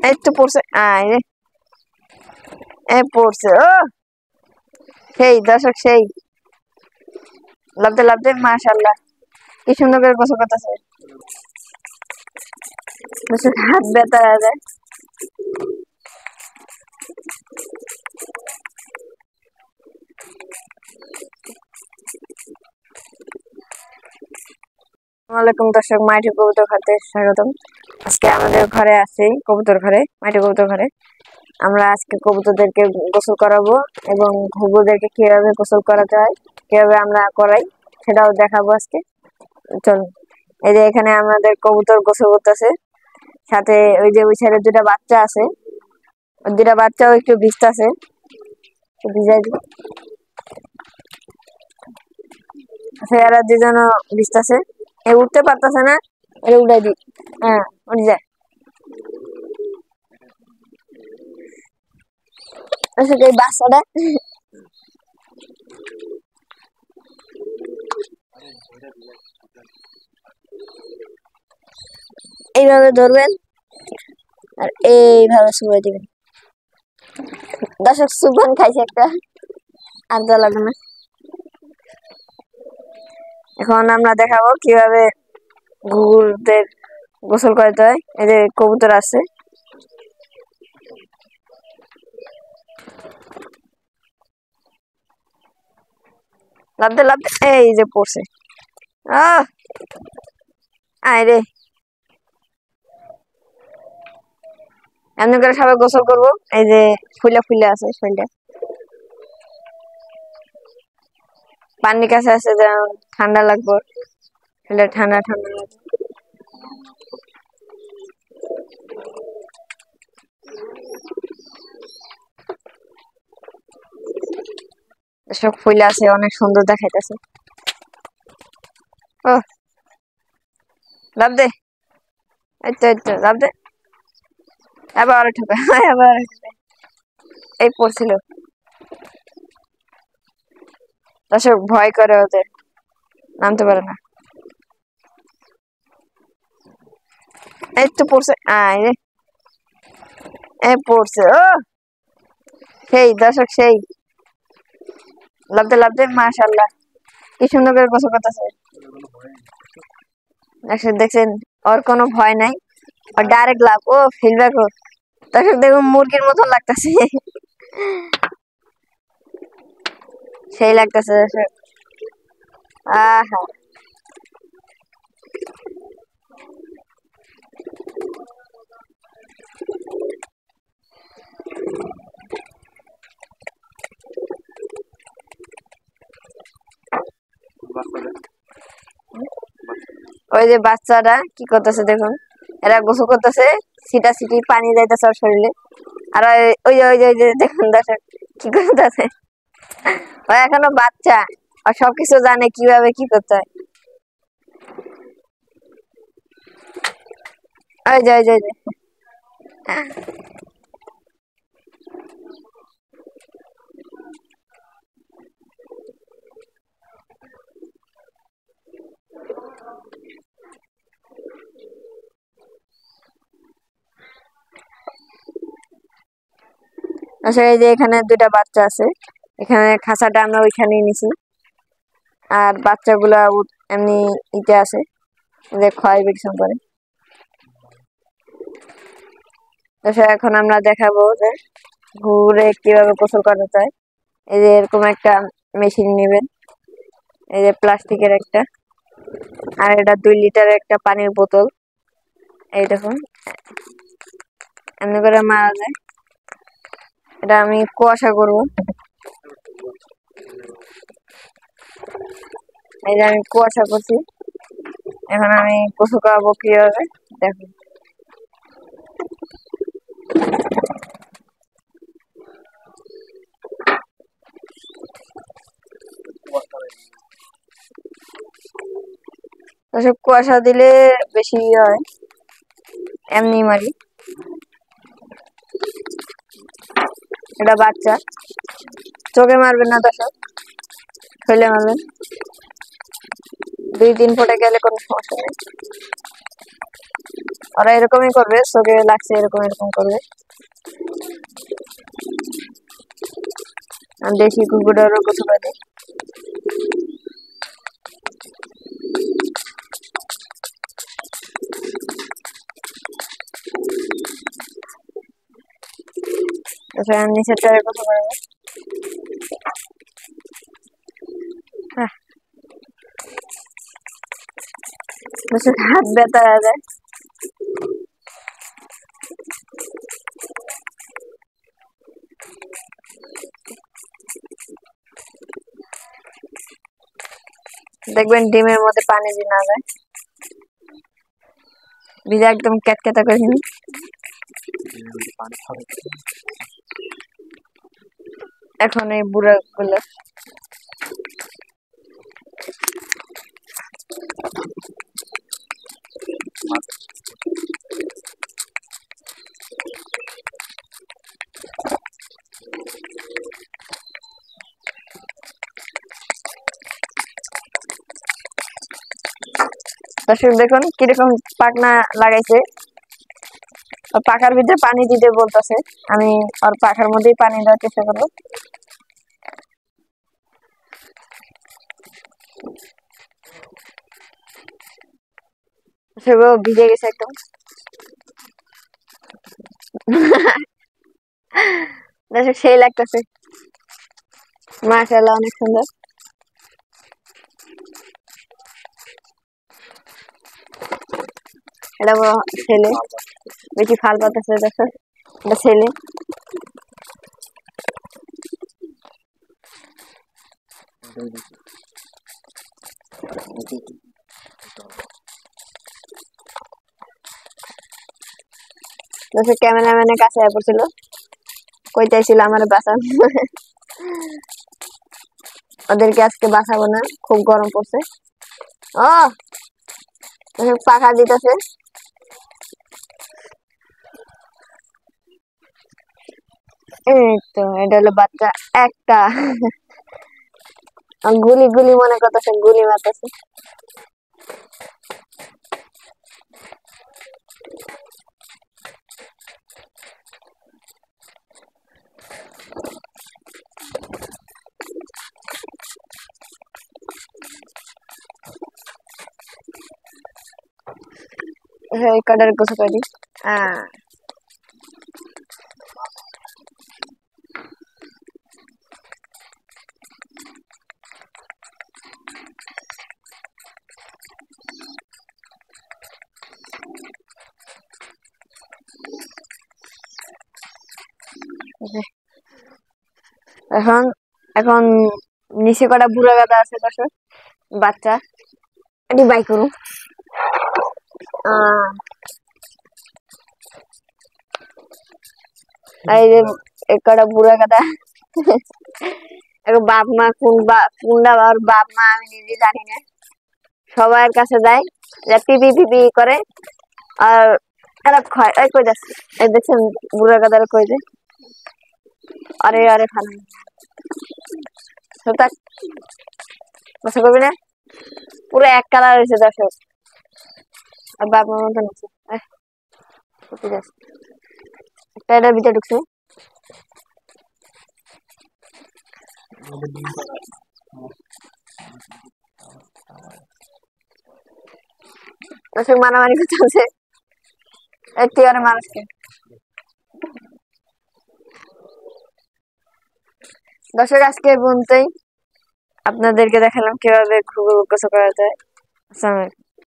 এই তো পড়ছে আয় রে এই পড়ছে ও সেই দর্শক সেই লাভতে লাভতে মাশাআল্লাহ কি সুন্দর করে গোসল করতেছে দর্শক হাত ব্যথা হয়ে যায় ওয়ালাইকুম দর্শক মাটি কবুতর খাতে স্বাগতম আজকে আমাদের ঘরে আছি কবুতর ঘরে মাটি কবুতর ঘরে আমরা আজকে কবুতরদেরকে গোসল করাবো এবং ঘুঘুদেরকে কিভাবে গোসল করাতে হয় কিভাবে আমরা করাই সেটাও দেখাবো আজকে চলুন এই যে এখানে আমাদের কবুতর গোসল করতেছে সাথে ওই যে ওই সাইডে দুটা বাচ্চা আছে ওই দুটা বাচ্চাও একটু ভিজতেছে ভিজাই দিই এরা দুজনও ভিজতেছে এ উঠতে পারতেছে না এটা উঠাই দিই হ্যাঁ উঠে যায় এই বাচ্চাটা এইভাবে ধরবেন আর এইভাবে শুয়ে দিবেন দর্শক সুপান খাইছে একটা আর যা লাগে না এখন আমরা দেখাবো কিভাবে ঘুঘুদের গোসল করতে হয় এই যে কবুতর আছে লাভতে লাভতে এই যে পড়ছে আয় রে এমনি করে সবাই গোসল করবো এই যে ফুলে ফুলে আছে শরীরটা পানির কাছে আছে যেমন ঠান্ডা লাগবে শরীরটা ঠান্ডা ঠান্ডা লাগবে সব ফুলে আছে অনেক সুন্দর দেখাইতেছে ও লাভ দে এই তো লাভ দে আবার ঠোকা আবার এই পড়ছিল দর্শক ভয় করে ওদের নামতে পারে না এই তো পড়ছে আয় রে এই পড়ছে ও সেই দর্শক সেই লাভতে লাভতে মাশাআল্লাহ কি সুন্দর করে গোসল করতেছে দেখছেন ওর কোনো ভয় নাই আর ডাইরেক্ট লাভ ও ফিডব্যাক ও দর্শক দেখুন মুরগির মতো লাগতেছে সেই লাগতেছে দর্শক আহা ওই যে বাচ্চাটা কি করতেছে দেখুন এরা গোসল করতেছে সিটা সিটি পানি যাইতেছে ওর শরীরে আর ওই যে দেখুন দর্শক কি করতেছে ও এখনো বাচ্চা আর সবকিছু জানে কিভাবে কি করতে হয় ওই যে আচ্ছা এই যে এখানে দুটা বাচ্চা আছে এখানে খাঁচাটা আমরা ওইখানে নিছি আর বাচ্চাগুলা এমনি ইতে আছে যে ক্ষয় বিকশন করে এখন আমরা দেখাবো যে ঘুরে কিভাবে গোসল করতে হয় এই যে এরকম একটা মেশিন নেবেন এই যে প্লাস্টিকের একটা আর এটা 2 লিটারের একটা পানির বোতল এই দেখুন এমনি করে মারা যায় এটা আমি কুয়াশা করব এই যে আমি কুয়াশা করছি এখন আমি গোসল করাবো কিভাবে দেখুন কুয়াশা দিলে বেশি হয় এমনি মারি এটা বাচ্চা চোখে মারবেন না দর্শক ফেলে মারবেন 2-3 ফুটে গেলে কোনো সমস্যা নেই ওরা এরকমই করবে, চোখে লাগছে এরকম এরকম করবে। আর দেশি কুকুরেরও গোসল করে দিই। নিচের টারে গোসল করে দেবো। হাত ব্যথা হয়ে যায়। দেখবেন ডিমের মধ্যে পানি দিয়ে না যায়, ভিজা একদম ক্যাটকেটা করে নিন। এখন এই বুড়া গুলো দর্শক দেখুন কিরকম পাখনা লাগাইছে। পাখার ভিতরে পানি দিতে বলতেছে, আমি ওর পাখার মধ্যেই পানি দেওয়ার চেষ্টা করবো। সেগুলো ভিজে গেছে একদম। দর্শক সেই লাগতেছে, মাশাআল্লাহ অনেক সুন্দর। এটা ছেলে, বেশি ফাল পাতেছে দর্শক, এটা ছেলে। ক্যামেরাম্যানের কাছে পড়ছিল, কই চাইছিল আমার বাঁচান। ওদেরকে আজকে বাঁচাবো না, খুব গরম পড়ছে। ও পাখা দিতেছে। এই তো এটা হলো বাচ্চা একটা। গুলি গুলি মনে করতেছে, গুলি মারতেছে। कलर को सकाळी এখন এখন নিচে কটা বুড়া গাদা আছে পাশে বাচ্চা এটি বাই করুন এই যে একটা বুড়া গাদা বাপ মা কোনটা আর বাপ মা আমি নিজে জানি না সবার কাছে যায় যে পিপি পিপি করে আর খারাপ খায় এই কই যাচ্ছে এই দেখছেন বুড়া গাদার কই যে আরে আরে খানা সব বসে করবি না পুরো এক কালার হয়েছে দর্শক আর বাপ মার মতন আছে একটা এটার ভিতরে ঢুকছে দর্শক মারামারি চলছে একটি আর মানুষকে দর্শক আজকে পর্যন্তই আপনাদেরকে দেখালাম কিভাবে ঘুঘু গোসল করা যায়। আসসালামু আলাইকুম।